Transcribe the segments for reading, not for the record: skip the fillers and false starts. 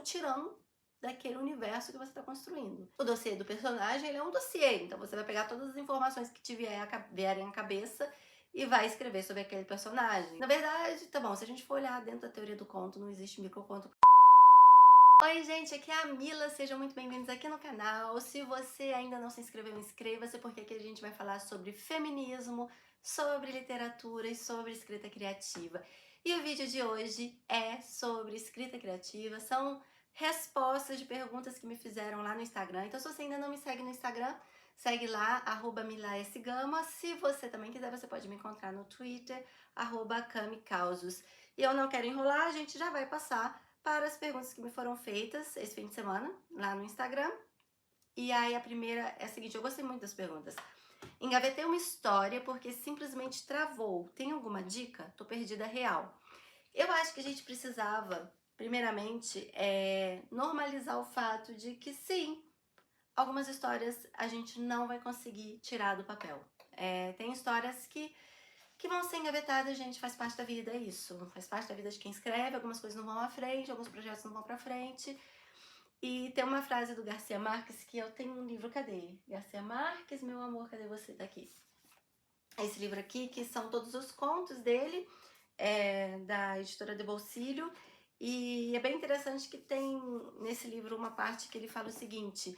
mutirão daquele universo que você está construindo. O dossiê do personagem, ele é um dossiê, então você vai pegar todas as informações que te vierem à cabeça e vai escrever sobre aquele personagem. Na verdade, tá bom, se a gente for olhar dentro da teoria do conto, não existe microconto. Oi gente, aqui é a Mila, sejam muito bem-vindos aqui no canal. Se você ainda não se inscreveu, inscreva-se, porque aqui a gente vai falar sobre feminismo, sobre literatura e sobre escrita criativa. E o vídeo de hoje é sobre escrita criativa, são respostas de perguntas que me fizeram lá no Instagram. Então se você ainda não me segue no Instagram, segue lá, @milasgama. Se você também quiser, você pode me encontrar no Twitter, @camicausos. E eu não quero enrolar, a gente já vai passar para as perguntas que me foram feitas esse fim de semana, lá no Instagram. E aí a primeira é a seguinte, eu gostei muito das perguntas. Engavetei uma história porque simplesmente travou. Tem alguma dica? Tô perdida real. Eu acho que a gente precisava, primeiramente, normalizar o fato de que sim, algumas histórias a gente não vai conseguir tirar do papel. Tem histórias que vão ser engavetadas, gente, faz parte da vida, é isso. Faz parte da vida de quem escreve, algumas coisas não vão à frente, alguns projetos não vão pra frente. E tem uma frase do Garcia Marques que eu tenho um livro, cadê? Garcia Marques, meu amor, cadê você? Tá aqui. Esse livro aqui, que são todos os contos dele, da editora de Bolsilho. E é bem interessante que tem nesse livro uma parte que ele fala o seguinte: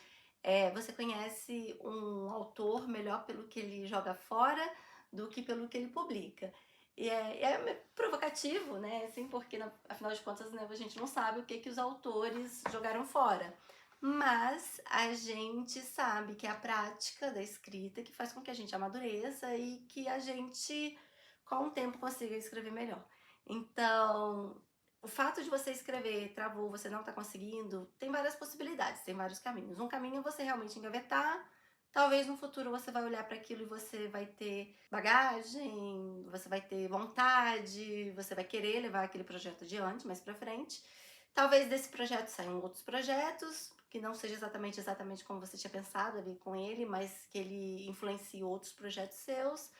você conhece um autor melhor pelo que ele joga fora do que pelo que ele publica. E é provocativo, né? Assim, porque afinal de contas, né, a gente não sabe o que os autores jogaram fora. Mas a gente sabe que é a prática da escrita que faz com que a gente amadureça e que a gente, com o tempo, consiga escrever melhor. Então, o fato de você escrever travou, você não tá conseguindo, tem várias possibilidades, tem vários caminhos. Um caminho é você realmente engavetar. Talvez no futuro você vai olhar para aquilo e você vai ter bagagem, você vai ter vontade, você vai querer levar aquele projeto adiante, mais para frente. Talvez desse projeto saiam outros projetos, que não seja exatamente como você tinha pensado ali com ele, mas que ele influencie outros projetos seus.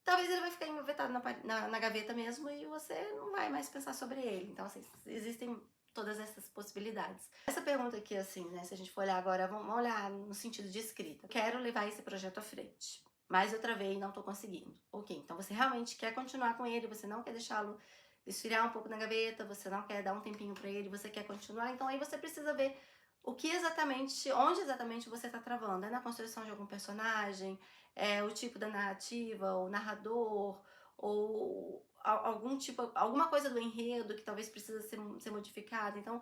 Talvez ele vai ficar engavetado na gaveta mesmo e você não vai mais pensar sobre ele. Então, assim, existem todas essas possibilidades. Essa pergunta aqui, assim, né, se a gente for olhar agora, vamos olhar no sentido de escrita. Quero levar esse projeto à frente, mas eu travei e não tô conseguindo. Ok, então você realmente quer continuar com ele, você não quer deixá-lo esfriar um pouco na gaveta, você não quer dar um tempinho pra ele, você quer continuar, então aí você precisa ver onde exatamente você tá travando. É na construção de algum personagem, o tipo da narrativa, o narrador, ou alguma coisa do enredo que talvez precisa ser modificada. Então,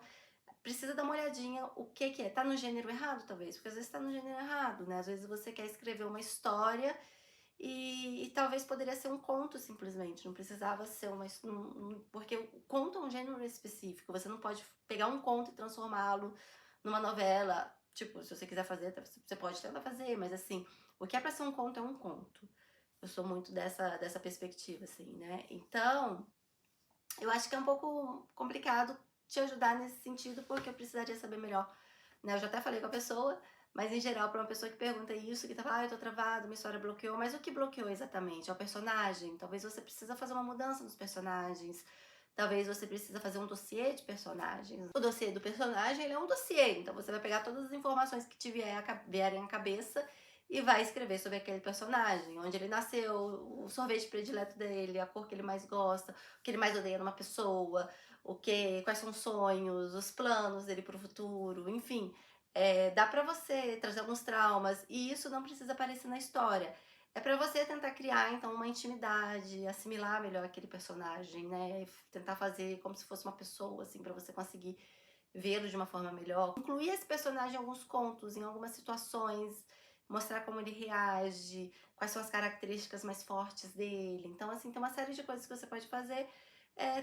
precisa dar uma olhadinha o que é. Tá no gênero errado, talvez? Porque às vezes tá no gênero errado, né? Às vezes você quer escrever uma história e talvez poderia ser um conto simplesmente, não precisava ser porque o conto é um gênero específico, você não pode pegar um conto e transformá-lo numa novela. Tipo, se você quiser fazer, você pode tentar fazer, mas assim, o que é pra ser um conto é um conto. Eu sou muito dessa perspectiva, assim, né? Então, eu acho que é um pouco complicado te ajudar nesse sentido, porque eu precisaria saber melhor, né? Eu já até falei com a pessoa, mas em geral, para uma pessoa que pergunta isso, que tá, eu tô travado, minha história bloqueou, mas o que bloqueou exatamente? É o personagem? Talvez você precisa fazer uma mudança nos personagens, talvez você precisa fazer um dossiê de personagens. O dossiê do personagem, ele é um dossiê, então você vai pegar todas as informações que te vierem à cabeça e vai escrever sobre aquele personagem, onde ele nasceu, o sorvete predileto dele, a cor que ele mais gosta, o que ele mais odeia numa pessoa, quais são os sonhos, os planos dele pro futuro, enfim. Dá pra você trazer alguns traumas e isso não precisa aparecer na história. É pra você tentar criar, então, uma intimidade, assimilar melhor aquele personagem, né? Tentar fazer como se fosse uma pessoa, assim, pra você conseguir vê-lo de uma forma melhor. Incluir esse personagem em alguns contos, em algumas situações, mostrar como ele reage, quais são as características mais fortes dele. Então, assim, tem uma série de coisas que você pode fazer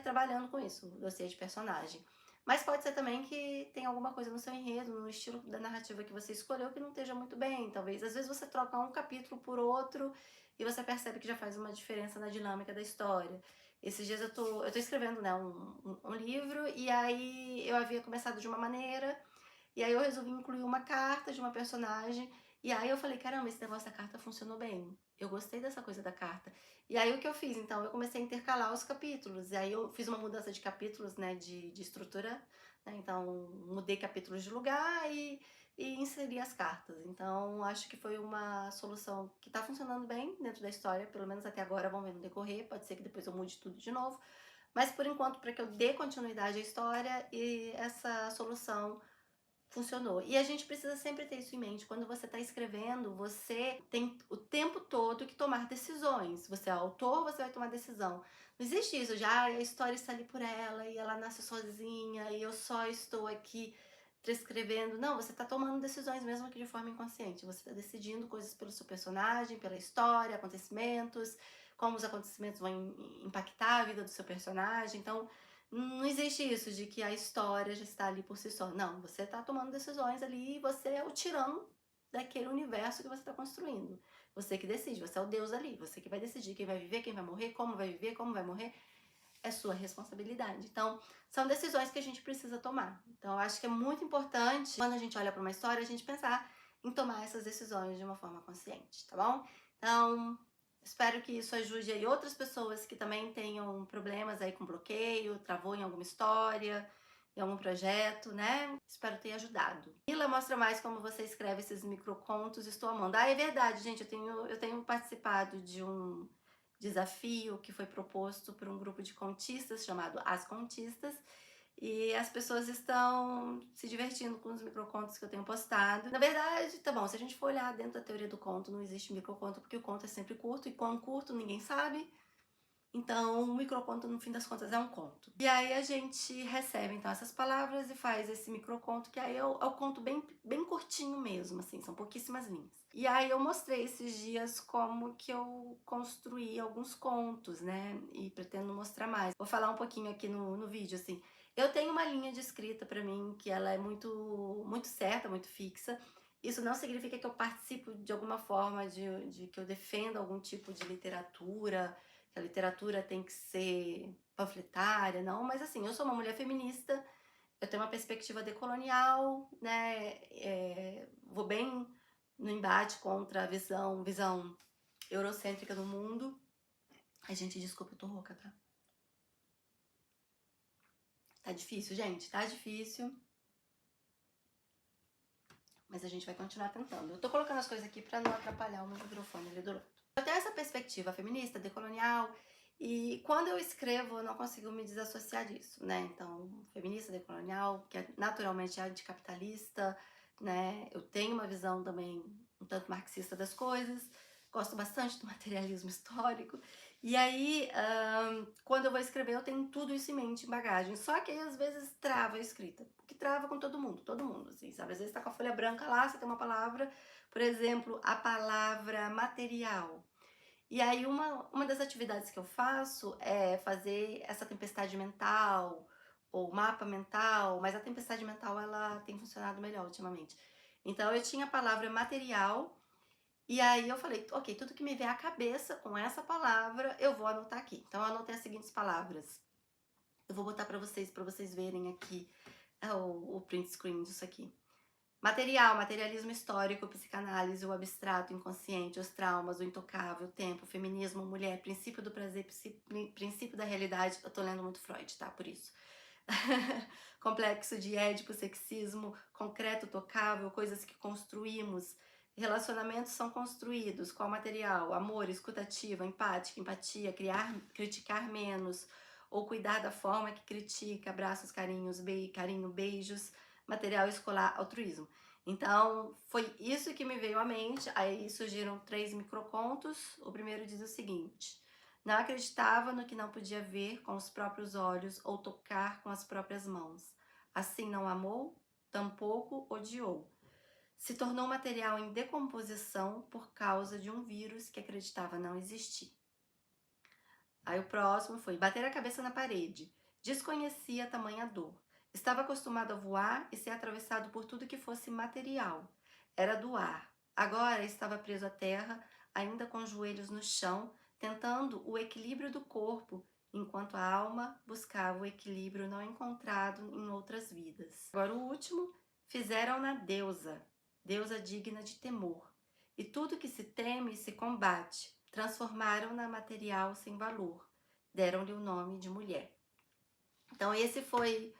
trabalhando com isso, o dossiê de personagem. Mas pode ser também que tem alguma coisa no seu enredo, no estilo da narrativa que você escolheu que não esteja muito bem. Talvez, às vezes você troca um capítulo por outro e você percebe que já faz uma diferença na dinâmica da história. Esses dias eu tô escrevendo, né, um livro e aí eu havia começado de uma maneira e aí eu resolvi incluir uma carta de uma personagem e aí eu falei, caramba, esse negócio da carta funcionou bem. Eu gostei dessa coisa da carta. E aí o que eu fiz? Então eu comecei a intercalar os capítulos. E aí eu fiz uma mudança de capítulos, né, de estrutura né? Então, mudei capítulos de lugar e inseri as cartas. Então, acho que foi uma solução que tá funcionando bem dentro da história, pelo menos até agora, vamos ver no decorrer, pode ser que depois eu mude tudo de novo. Mas, por enquanto, para que eu dê continuidade à história, e essa solução funcionou. E a gente precisa sempre ter isso em mente. Quando você está escrevendo, você tem o tempo todo que tomar decisões. Você é autor, você vai tomar decisão. Não existe isso, já a história está ali por ela e ela nasce sozinha e eu só estou aqui transcrevendo. Não, você está tomando decisões mesmo que de forma inconsciente. Você está decidindo coisas pelo seu personagem, pela história, acontecimentos, como os acontecimentos vão impactar a vida do seu personagem. Então, não existe isso de que a história já está ali por si só. Não, você está tomando decisões ali e você é o tirano daquele universo que você está construindo. Você que decide, você é o Deus ali, você que vai decidir quem vai viver, quem vai morrer, como vai viver, como vai morrer. É sua responsabilidade. Então, são decisões que a gente precisa tomar. Então, eu acho que é muito importante, quando a gente olha para uma história, a gente pensar em tomar essas decisões de uma forma consciente, tá bom? Então, espero que isso ajude aí outras pessoas que também tenham problemas aí com bloqueio, travou em alguma história, em algum projeto, né? Espero ter ajudado. Mila mostra mais como você escreve esses microcontos, estou amando. Ah, é verdade, gente, eu tenho participado de um desafio que foi proposto por um grupo de contistas chamado As Contistas, e as pessoas estão se divertindo com os microcontos que eu tenho postado. Na verdade, tá bom, se a gente for olhar dentro da teoria do conto, não existe microconto, porque o conto é sempre curto, e quão curto ninguém sabe. Então, o microconto, no fim das contas, é um conto. E aí a gente recebe, então, essas palavras e faz esse microconto, que aí é o conto bem curtinho mesmo, assim, são pouquíssimas linhas. E aí eu mostrei esses dias como que eu construí alguns contos, né? E pretendo mostrar mais. Vou falar um pouquinho aqui no vídeo, assim. Eu tenho uma linha de escrita pra mim que ela é muito certa, muito fixa. Isso não significa que eu participo de alguma forma de que eu defenda algum tipo de literatura, que a literatura tem que ser panfletária, não, mas assim, eu sou uma mulher feminista, eu tenho uma perspectiva decolonial, né, vou bem no embate contra a visão eurocêntrica do mundo. Ai, gente, desculpa, eu tô rouca, tá? Tá difícil, gente, tá difícil. Mas a gente vai continuar tentando. Eu tô colocando as coisas aqui pra não atrapalhar o meu microfone ali do lado. Eu tenho essa perspectiva feminista, decolonial, e quando eu escrevo eu não consigo me desassociar disso, né? Então, feminista, decolonial, que é naturalmente anticapitalista, né? Eu tenho uma visão também um tanto marxista das coisas, gosto bastante do materialismo histórico, e aí, quando eu vou escrever, eu tenho tudo isso em mente, em bagagem. Só que aí, às vezes, trava a escrita. Porque trava com todo mundo, assim, sabe? Às vezes tá com a folha branca lá, você tem uma palavra, por exemplo, a palavra material. E aí, uma das atividades que eu faço é fazer essa tempestade mental, ou mapa mental, mas a tempestade mental, ela tem funcionado melhor ultimamente. Então, eu tinha a palavra material, e aí eu falei, ok, tudo que me vier à cabeça com essa palavra, eu vou anotar aqui. Então, eu anotei as seguintes palavras. Eu vou botar pra vocês verem aqui o print screen disso aqui. Material, materialismo histórico, psicanálise, o abstrato, o inconsciente, os traumas, o intocável, o tempo, o feminismo, mulher, princípio do prazer, princípio da realidade. Eu tô lendo muito Freud, tá? Por isso. Complexo de Édipo, sexismo, concreto, tocável, coisas que construímos. Relacionamentos são construídos. Qual material? Amor, escutativa, empática, empatia, criticar menos, ou cuidar da forma que critica, abraços, carinhos, carinho, beijos, material escolar, altruísmo. Então, foi isso que me veio à mente. Aí surgiram 3 microcontos. O primeiro diz o seguinte: não acreditava no que não podia ver com os próprios olhos ou tocar com as próprias mãos. Assim não amou, tampouco odiou. Se tornou material em decomposição por causa de um vírus que acreditava não existir. Aí o próximo foi bater a cabeça na parede. Desconhecia tamanha dor. Estava acostumado a voar e ser atravessado por tudo que fosse material. Era do ar. Agora estava preso à terra, ainda com os joelhos no chão, tentando o equilíbrio do corpo, enquanto a alma buscava o equilíbrio não encontrado em outras vidas. Agora o último, fizeram-na deusa, deusa digna de temor. E tudo que se teme se combate. Transformaram-na material sem valor. Deram-lhe o nome de mulher. Então esse foi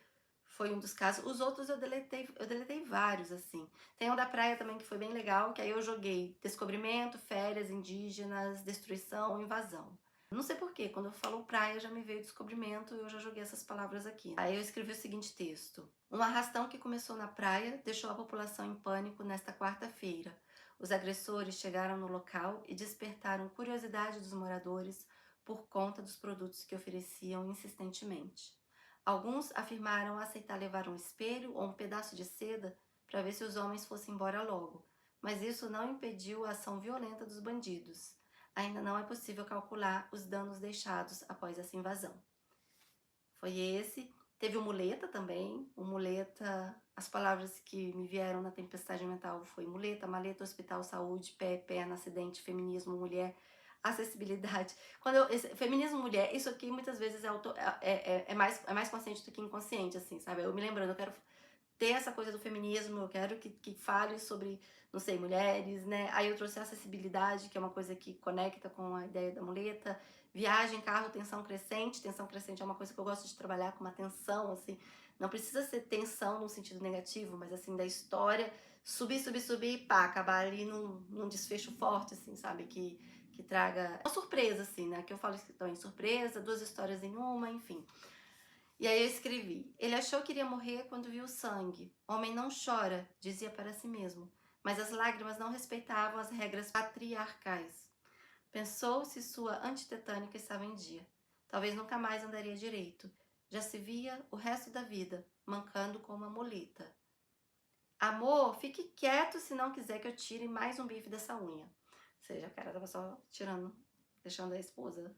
foi um dos casos. Os outros eu deletei vários, assim. Tem um da praia também que foi bem legal, que aí eu joguei descobrimento, férias indígenas, destruição, invasão. Não sei porquê, quando eu falo praia já me veio descobrimento e eu já joguei essas palavras aqui. Aí eu escrevi o seguinte texto. Um arrastão que começou na praia deixou a população em pânico nesta quarta-feira. Os agressores chegaram no local e despertaram curiosidade dos moradores por conta dos produtos que ofereciam insistentemente. Alguns afirmaram aceitar levar um espelho ou um pedaço de seda para ver se os homens fossem embora logo, mas isso não impediu a ação violenta dos bandidos. Ainda não é possível calcular os danos deixados após essa invasão. Foi esse. Teve o muleta também. O muleta, as palavras que me vieram na tempestade mental foi muleta, maleta, hospital, saúde, pé, perna, acidente, feminismo, mulher, acessibilidade. Feminismo, mulher, isso aqui muitas vezes é mais consciente do que inconsciente, assim, sabe? Eu me lembrando, eu quero ter essa coisa do feminismo, eu quero que fale sobre, não sei, mulheres, né? Aí eu trouxe a acessibilidade, que é uma coisa que conecta com a ideia da muleta. Viagem, carro, tensão crescente. Tensão crescente é uma coisa que eu gosto de trabalhar com uma tensão, assim. Não precisa ser tensão no sentido negativo, mas assim, da história, subir e pá, acabar ali num desfecho forte, assim, sabe? Que traga uma surpresa, assim, né? Que eu falo então em surpresa, duas histórias em uma, enfim. E aí eu escrevi: ele achou que iria morrer quando viu o sangue. Homem não chora, dizia para si mesmo, mas as lágrimas não respeitavam as regras patriarcais. Pensou se sua antitetânica estava em dia. Talvez nunca mais andaria direito. Já se via o resto da vida, mancando com uma muleta. Amor, fique quieto se não quiser que eu tire mais um bife dessa unha. Ou seja, o cara tava só tirando, deixando a esposa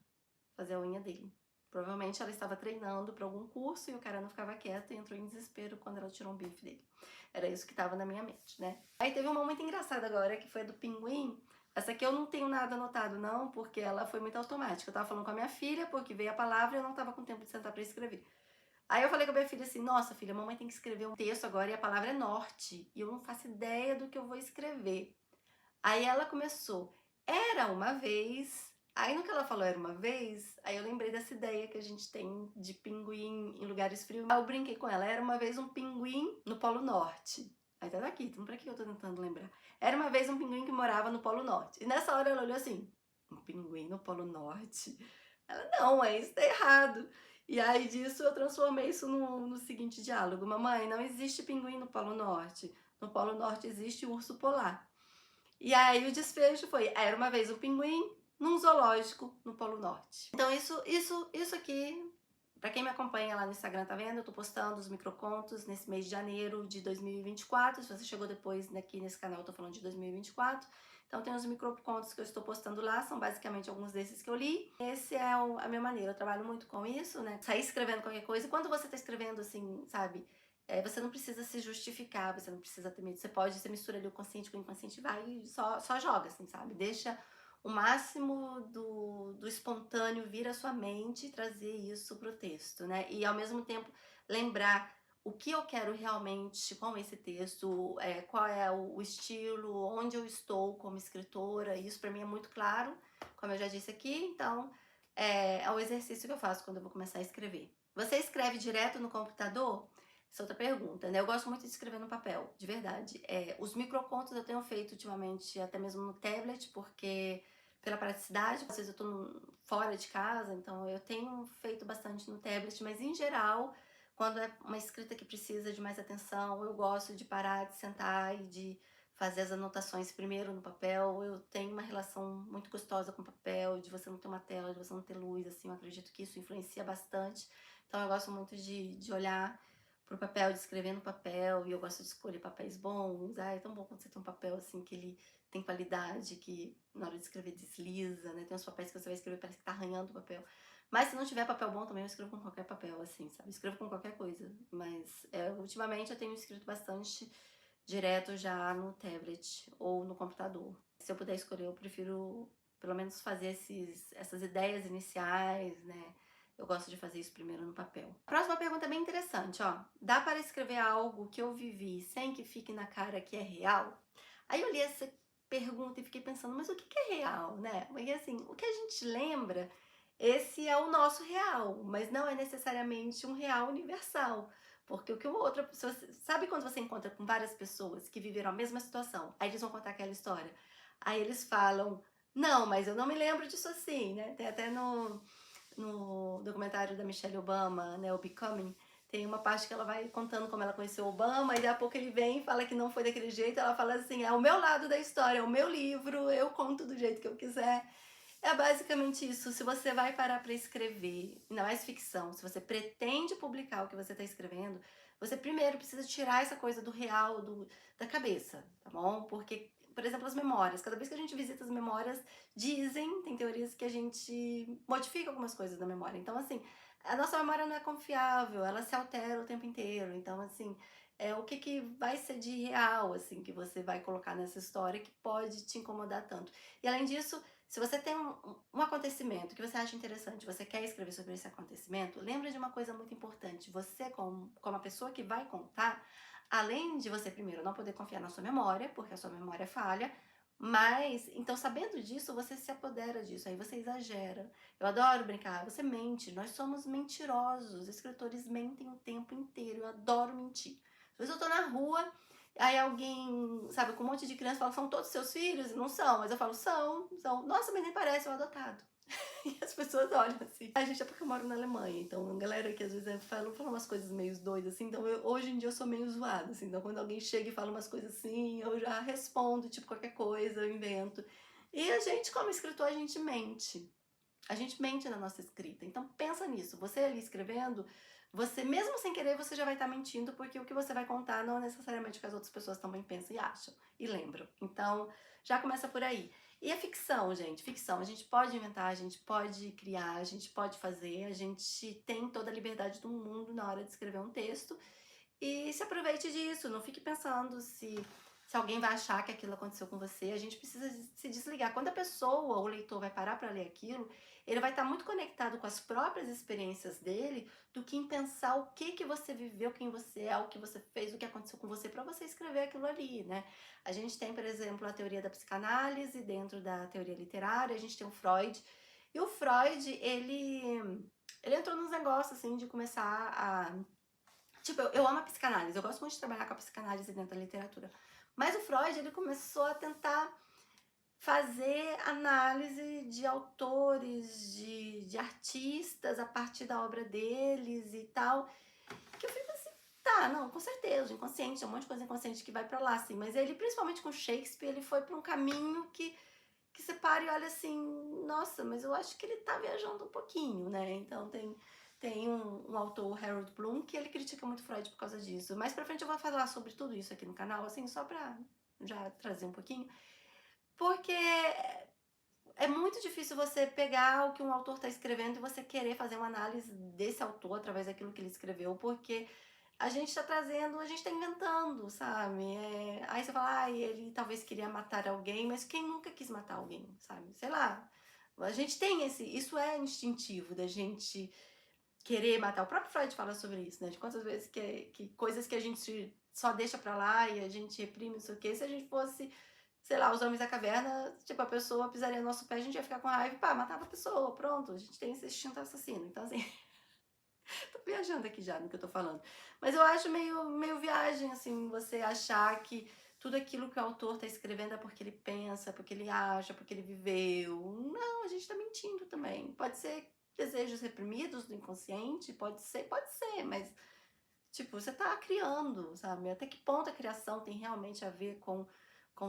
fazer a unha dele. Provavelmente ela estava treinando para algum curso e o cara não ficava quieto e entrou em desespero quando ela tirou um bife dele. Era isso que estava na minha mente, né? Aí teve uma muito engraçada agora, que foi a do pinguim. Essa aqui eu não tenho nada anotado não, porque ela foi muito automática. Eu tava falando com a minha filha, porque veio a palavra e eu não tava com tempo de sentar para escrever. Aí eu falei com a minha filha assim: nossa filha, a mamãe tem que escrever um texto agora e a palavra é norte. E eu não faço ideia do que eu vou escrever. Aí ela começou: era uma vez. Aí no que ela falou era uma vez, aí eu lembrei dessa ideia que a gente tem de pinguim em lugares frios. Aí eu brinquei com ela: era uma vez um pinguim no Polo Norte. Aí tá daqui, então pra que eu tô tentando lembrar? Era uma vez um pinguim que morava no Polo Norte. E nessa hora ela olhou assim: um pinguim no Polo Norte? Ela: não, isso tá errado. E aí disso eu transformei isso no seguinte diálogo: mamãe, não existe pinguim no Polo Norte. No Polo Norte existe urso polar. E aí o desfecho foi: era uma vez um pinguim num zoológico no Polo Norte. Então isso aqui, pra quem me acompanha lá no Instagram, tá vendo? Eu tô postando os microcontos nesse mês de janeiro de 2024. Se você chegou depois aqui nesse canal, eu tô falando de 2024. Então tem os microcontos que eu estou postando lá, são basicamente alguns desses que eu li. Esse é a minha maneira, eu trabalho muito com isso, né? Sair escrevendo qualquer coisa. E quando você tá escrevendo assim, sabe? Você não precisa se justificar, você não precisa ter medo. Você mistura ali o consciente com o inconsciente e vai e só joga, assim, sabe? Deixa o máximo do espontâneo vir à sua mente e trazer isso pro texto, né? E ao mesmo tempo lembrar o que eu quero realmente com esse texto, qual é o estilo, onde eu estou como escritora. Isso para mim é muito claro, como eu já disse aqui. Então é o exercício que eu faço quando eu vou começar a escrever. Você escreve direto no computador? Essa é outra pergunta, né? Eu gosto muito de escrever no papel, de verdade. Os microcontos eu tenho feito ultimamente até mesmo no tablet, porque pela praticidade, às vezes eu tô fora de casa, então eu tenho feito bastante no tablet, mas em geral, quando é uma escrita que precisa de mais atenção, eu gosto de parar, de sentar e de fazer as anotações primeiro no papel. Eu tenho uma relação muito gostosa com o papel, de você não ter uma tela, de você não ter luz, assim, eu acredito que isso influencia bastante. Então eu gosto muito de olhar pro papel, de escrever no papel, e eu gosto de escolher papéis bons. É tão bom quando você tem um papel assim que ele tem qualidade, que na hora de escrever desliza, né? Tem uns papéis que você vai escrever parece que tá arranhando o papel. Mas se não tiver papel bom também eu escrevo com qualquer papel, assim, sabe? Escrevo com qualquer coisa. Mas ultimamente eu tenho escrito bastante direto já no tablet ou no computador. Se eu puder escolher, eu prefiro pelo menos fazer essas ideias iniciais, né? Eu gosto de fazer isso primeiro no papel. A próxima pergunta é bem interessante, ó. Dá para escrever algo que eu vivi sem que fique na cara que é real? Aí eu li essa pergunta e fiquei pensando, mas o que é real, né? Porque assim, o que a gente lembra, esse é o nosso real, mas não é necessariamente um real universal. Porque o que uma outra pessoa... Sabe quando você encontra com várias pessoas que viveram a mesma situação? Aí eles vão contar aquela história. Aí eles falam, não, mas eu não me lembro disso assim, né? Tem até no documentário da Michelle Obama, né, o Becoming, tem uma parte que ela vai contando como ela conheceu o Obama, e daqui a pouco ele vem e fala que não foi daquele jeito, ela fala assim, é o meu lado da história, é o meu livro, eu conto do jeito que eu quiser. É basicamente isso. Se você vai parar para escrever, ainda mais ficção, se você pretende publicar o que você está escrevendo, você primeiro precisa tirar essa coisa do real da cabeça, tá bom? Porque, por exemplo, as memórias. Cada vez que a gente visita as memórias, tem teorias que a gente modifica algumas coisas da memória. Então, assim, a nossa memória não é confiável, ela se altera o tempo inteiro. Então, assim, o que vai ser de real, assim, que você vai colocar nessa história que pode te incomodar tanto. E, além disso, se você tem um acontecimento que você acha interessante, você quer escrever sobre esse acontecimento, lembra de uma coisa muito importante. Você, como a pessoa que vai contar, além de você primeiro não poder confiar na sua memória, porque a sua memória falha, mas, então, sabendo disso, você se apodera disso, aí você exagera. Eu adoro brincar, você mente, nós somos mentirosos, escritores mentem o tempo inteiro, eu adoro mentir. Às vezes eu tô na rua, aí alguém, sabe, com um monte de criança fala, são todos seus filhos? Não são, mas eu falo, são. Nossa, mas nem parece, eu adotado. E as pessoas olham assim. A gente é porque eu moro na Alemanha, então a galera que às vezes fala umas coisas meio doidas assim, então hoje em dia eu sou meio zoada, assim, então quando alguém chega e fala umas coisas assim, eu já respondo, tipo, qualquer coisa, eu invento. E a gente, como escritor, a gente mente. A gente mente na nossa escrita. Então pensa nisso. Você ali escrevendo, você mesmo sem querer, você já vai estar mentindo, porque o que você vai contar não é necessariamente o que as outras pessoas também pensam e acham e lembram. Então já começa por aí. E a ficção, gente, ficção, a gente pode inventar, a gente pode criar, a gente pode fazer, a gente tem toda a liberdade do mundo na hora de escrever um texto. E se aproveite disso, não fique pensando se alguém vai achar que aquilo aconteceu com você. A gente precisa se desligar. Quando a pessoa, o leitor, vai parar para ler aquilo, ele vai estar muito conectado com as próprias experiências dele do que em pensar o que você viveu, quem você é, o que você fez, o que aconteceu com você, para você escrever aquilo ali, né? A gente tem, por exemplo, a teoria da psicanálise dentro da teoria literária, a gente tem o Freud. E o Freud, ele entrou nos negócios, assim, de começar a... Tipo, eu amo a psicanálise, eu gosto muito de trabalhar com a psicanálise dentro da literatura. Mas o Freud, ele começou a tentar fazer análise de autores, de artistas a partir da obra deles e tal. Que eu fico assim, tá, não, com certeza, inconsciente, é um monte de coisa inconsciente que vai pra lá, assim. Mas ele, principalmente com Shakespeare, ele foi pra um caminho que você para e olha assim, nossa, mas eu acho que ele tá viajando um pouquinho, né? Então tem um autor, Harold Bloom, que ele critica muito Freud por causa disso. Mais pra frente eu vou falar sobre tudo isso aqui no canal, assim, só pra já trazer um pouquinho. Porque é muito difícil você pegar o que um autor está escrevendo e você querer fazer uma análise desse autor através daquilo que ele escreveu, porque a gente está trazendo, a gente está inventando, sabe? Aí você fala, ele talvez queria matar alguém, mas quem nunca quis matar alguém, sabe? Sei lá. A gente tem isso é instintivo da gente querer matar. O próprio Freud fala sobre isso, né? De quantas vezes que coisas que a gente só deixa pra lá e a gente reprime, não sei o quê. Se a gente fosse, sei lá, os homens da caverna, tipo, a pessoa pisaria no nosso pé, a gente ia ficar com raiva e pá, matava a pessoa, pronto. A gente tem esse instinto assassino. Então, assim, tô viajando aqui já no que eu tô falando. Mas eu acho meio viagem, assim, você achar que tudo aquilo que o autor tá escrevendo é porque ele pensa, porque ele acha, porque ele viveu. Não, a gente tá mentindo também. Pode ser desejos reprimidos do inconsciente, pode ser, mas, tipo, você tá criando, sabe? Até que ponto a criação tem realmente a ver com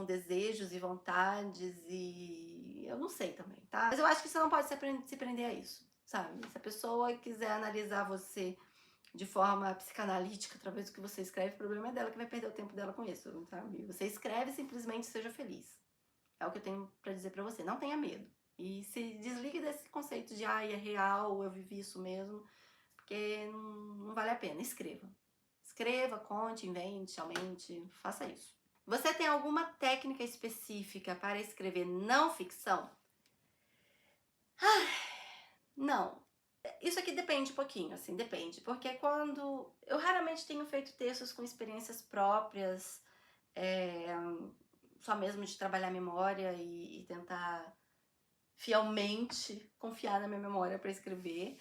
desejos e vontades e... eu não sei também, tá? Mas eu acho que você não pode se prender a isso, sabe? Se a pessoa quiser analisar você de forma psicanalítica através do que você escreve, o problema é dela que vai perder o tempo dela com isso, sabe? Você escreve, simplesmente seja feliz. É o que eu tenho pra dizer pra você. Não tenha medo. E se desligue desse conceito de, é real, eu vivi isso mesmo, porque não vale a pena. Escreva. Escreva, conte, invente, aumente, faça isso. Você tem alguma técnica específica para escrever não ficção? Não. Isso aqui depende um pouquinho, assim, depende. Porque quando... eu raramente tenho feito textos com experiências próprias, só mesmo de trabalhar a memória e tentar fielmente confiar na minha memória para escrever.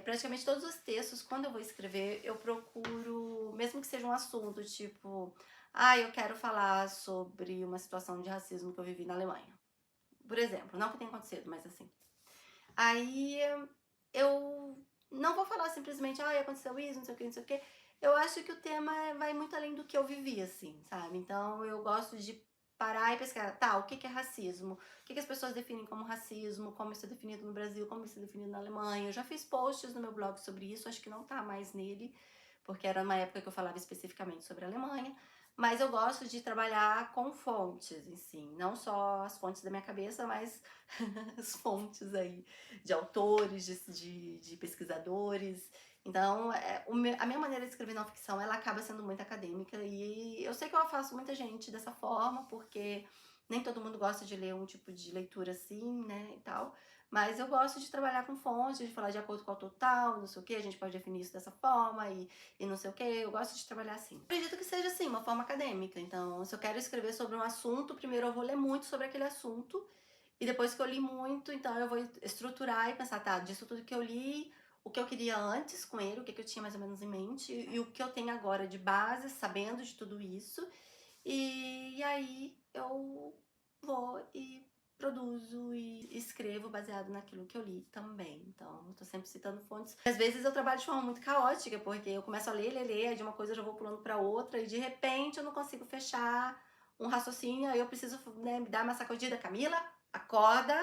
praticamente todos os textos, quando eu vou escrever, eu procuro, mesmo que seja um assunto, tipo, eu quero falar sobre uma situação de racismo que eu vivi na Alemanha. Por exemplo, não que tenha acontecido, mas assim. Aí eu não vou falar simplesmente, aconteceu isso, não sei o que, não sei o que. Eu acho que o tema vai muito além do que eu vivi, assim, sabe? Então eu gosto de parar e pesquisar, tá, o que que é racismo? O que que as pessoas definem como racismo? Como isso é definido no Brasil? Como isso é definido na Alemanha? Eu já fiz posts no meu blog sobre isso, acho que não tá mais nele, porque era uma época que eu falava especificamente sobre a Alemanha. Mas eu gosto de trabalhar com fontes, assim, não só as fontes da minha cabeça, mas as fontes aí de autores, de pesquisadores. Então, a minha maneira de escrever não ficção, ela acaba sendo muito acadêmica e eu sei que eu afasto muita gente dessa forma, porque nem todo mundo gosta de ler um tipo de leitura assim, né, e tal. Mas eu gosto de trabalhar com fontes, de falar de acordo com o autor tal, não sei o que, a gente pode definir isso dessa forma e não sei o que. Eu gosto de trabalhar assim. Acredito que seja assim, uma forma acadêmica. Então, se eu quero escrever sobre um assunto, primeiro eu vou ler muito sobre aquele assunto e depois que eu li muito, então eu vou estruturar e pensar, tá, disso tudo que eu li, o que eu queria antes com ele, o que eu tinha mais ou menos em mente, e o que eu tenho agora de base, sabendo de tudo isso. E aí eu vou e produzo e escrevo baseado naquilo que eu li também. Então, eu tô sempre citando fontes. Às vezes eu trabalho de forma muito caótica, porque eu começo a ler, aí de uma coisa eu já vou pulando pra outra, e de repente eu não consigo fechar um raciocínio, aí eu preciso, né, me dar uma sacudida. Camila, acorda,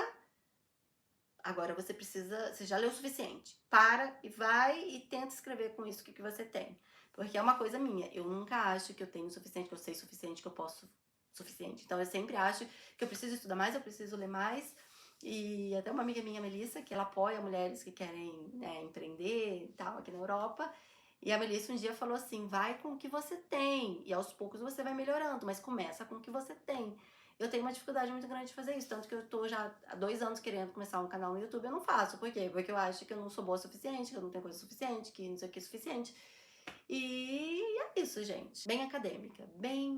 agora você já leu o suficiente. Para e vai e tenta escrever com isso o que você tem. Porque é uma coisa minha, eu nunca acho que eu tenho o suficiente, que eu sei o suficiente, que eu posso o suficiente. Então eu sempre acho que eu preciso estudar mais, eu preciso ler mais. E até uma amiga minha, Melissa, que ela apoia mulheres que querem, né, empreender e tal, aqui na Europa. E a Melissa um dia falou assim, vai com o que você tem, e aos poucos você vai melhorando, mas começa com o que você tem. Eu tenho uma dificuldade muito grande de fazer isso, tanto que eu tô já há 2 anos querendo começar um canal no YouTube, eu não faço. Por quê? Porque eu acho que eu não sou boa o suficiente, que eu não tenho coisa suficiente, que não sei o que é suficiente. E é isso, gente. Bem acadêmica. Bem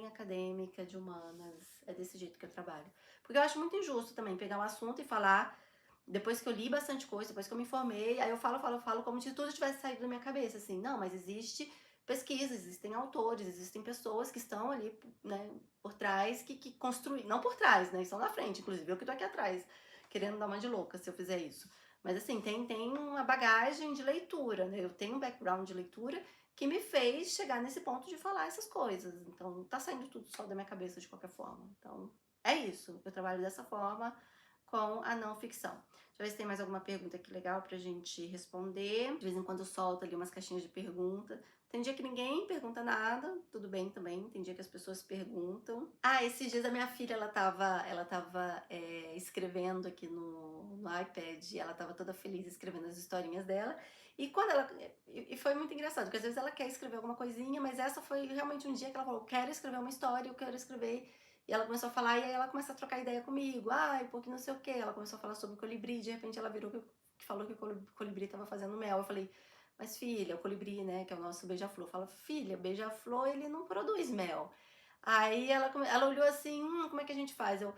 acadêmica, de humanas. É desse jeito que eu trabalho. Porque eu acho muito injusto também pegar um assunto e falar, depois que eu li bastante coisa, depois que eu me informei, aí eu falo, como se tudo tivesse saído da minha cabeça, assim. Não, mas existe pesquisa, existem autores, existem pessoas que estão ali, né, por trás, que construem, não por trás, né, estão na frente, inclusive eu que tô aqui atrás, querendo dar uma de louca se eu fizer isso. Mas assim, tem uma bagagem de leitura, né, eu tenho um background de leitura que me fez chegar nesse ponto de falar essas coisas, então não tá saindo tudo só da minha cabeça de qualquer forma. Então, é isso, eu trabalho dessa forma com a não ficção. Deixa eu ver se tem mais alguma pergunta aqui legal pra gente responder. De vez em quando eu solto ali umas caixinhas de pergunta. Tem dia que ninguém pergunta nada, tudo bem também. Tem dia que as pessoas perguntam. Esses dias a minha filha, ela tava escrevendo aqui no iPad. Ela tava toda feliz escrevendo as historinhas dela. E quando ela... E foi muito engraçado, porque às vezes ela quer escrever alguma coisinha, mas essa foi realmente um dia que ela falou, eu quero escrever uma história, eu quero escrever... E ela começou a falar, e aí ela começou a trocar ideia comigo. Porque não sei o quê. Ela começou a falar sobre o colibri, de repente ela virou que falou que o colibri tava fazendo mel. Eu falei, mas filha, o colibri, né, que é o nosso beija-flor. Fala, filha, beija-flor, ele não produz mel. Aí ela olhou assim, como é que a gente faz? Aí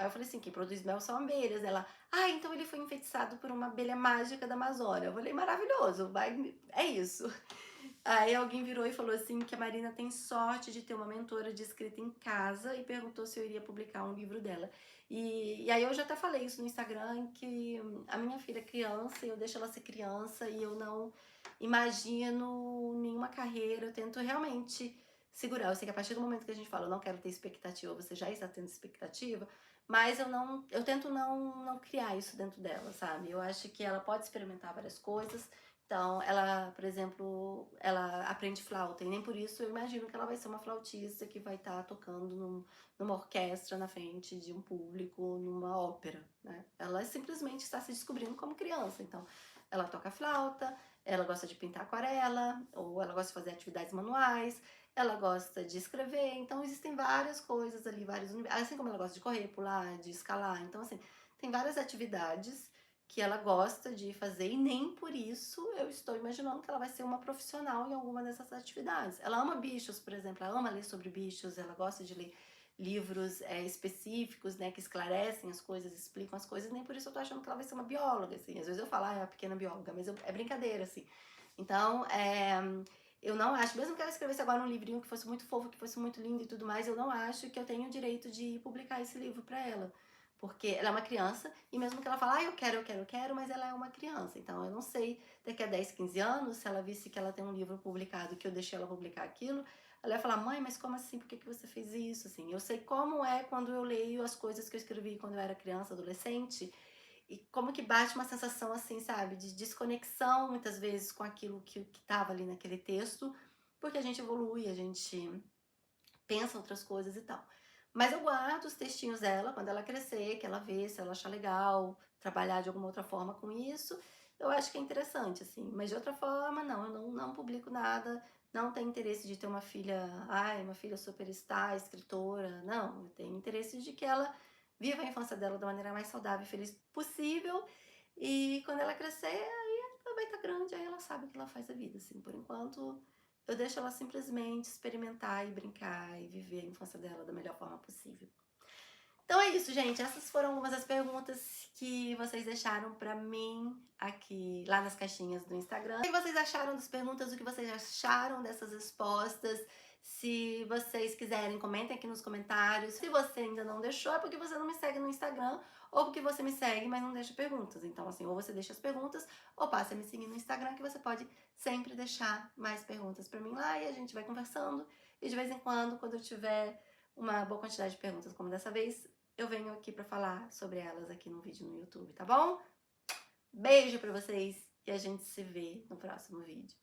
eu falei assim, quem produz mel são abelhas. Ela, então ele foi enfeitiçado por uma abelha mágica da Amazônia. Eu falei, maravilhoso, é isso. Aí alguém virou e falou assim que a Marina tem sorte de ter uma mentora de escrita em casa e perguntou se eu iria publicar um livro dela. E aí eu já até falei isso no Instagram, que a minha filha é criança e eu deixo ela ser criança e eu não imagino nenhuma carreira, eu tento realmente segurar. Eu sei que a partir do momento que a gente fala, eu não quero ter expectativa, você já está tendo expectativa, mas eu tento não criar isso dentro dela, sabe? Eu acho que ela pode experimentar várias coisas. Então, ela, por exemplo, ela aprende flauta, e nem por isso eu imagino que ela vai ser uma flautista que vai estar tocando numa orquestra na frente de um público, numa ópera, né? Ela simplesmente está se descobrindo como criança, então ela toca flauta, ela gosta de pintar aquarela, ou ela gosta de fazer atividades manuais, ela gosta de escrever, então existem várias coisas ali, assim como ela gosta de correr, pular, de escalar, então assim, tem várias atividades que ela gosta de fazer e nem por isso eu estou imaginando que ela vai ser uma profissional em alguma dessas atividades. Ela ama bichos, por exemplo, ela ama ler sobre bichos, ela gosta de ler livros específicos, né, que esclarecem as coisas, explicam as coisas, nem por isso eu tô achando que ela vai ser uma bióloga, assim. Às vezes eu falo, é uma pequena bióloga, mas é brincadeira, assim. Então, eu não acho, mesmo que ela escrevesse agora um livrinho que fosse muito fofo, que fosse muito lindo e tudo mais, eu não acho que eu tenho o direito de publicar esse livro pra ela. Porque ela é uma criança, e mesmo que ela fale, eu quero, mas ela é uma criança. Então eu não sei, daqui a 10, 15 anos, se ela visse que ela tem um livro publicado, que eu deixei ela publicar aquilo, ela ia falar, mãe, mas como assim? Por que você fez isso? Assim, eu sei como é quando eu leio as coisas que eu escrevi quando eu era criança, adolescente, e como que bate uma sensação assim, sabe, de desconexão muitas vezes com aquilo que estava ali naquele texto, porque a gente evolui, a gente pensa outras coisas e tal. Mas eu guardo os textinhos dela quando ela crescer, que ela vê, se ela achar legal, trabalhar de alguma outra forma com isso. Eu acho que é interessante, assim. Mas de outra forma, não, eu não publico nada, não tenho interesse de ter uma filha, uma filha superstar, escritora. Não, eu tenho interesse de que ela viva a infância dela da maneira mais saudável e feliz possível. E quando ela crescer, aí ela vai estar grande, aí ela sabe o que ela faz da vida, assim. Por enquanto, eu deixo ela simplesmente experimentar e brincar e viver a infância dela da melhor forma possível. Então é isso, gente. Essas foram algumas das perguntas que vocês deixaram pra mim aqui, lá nas caixinhas do Instagram. O que vocês acharam das perguntas? O que vocês acharam dessas respostas? Se vocês quiserem, comentem aqui nos comentários. Se você ainda não deixou, é porque você não me segue no Instagram ou porque você me segue, mas não deixa perguntas. Então, assim, ou você deixa as perguntas ou passa a me seguir no Instagram, que você pode sempre deixar mais perguntas pra mim lá e a gente vai conversando. E de vez em quando eu tiver uma boa quantidade de perguntas, como dessa vez, eu venho aqui pra falar sobre elas aqui no vídeo no YouTube, tá bom? Beijo pra vocês e a gente se vê no próximo vídeo.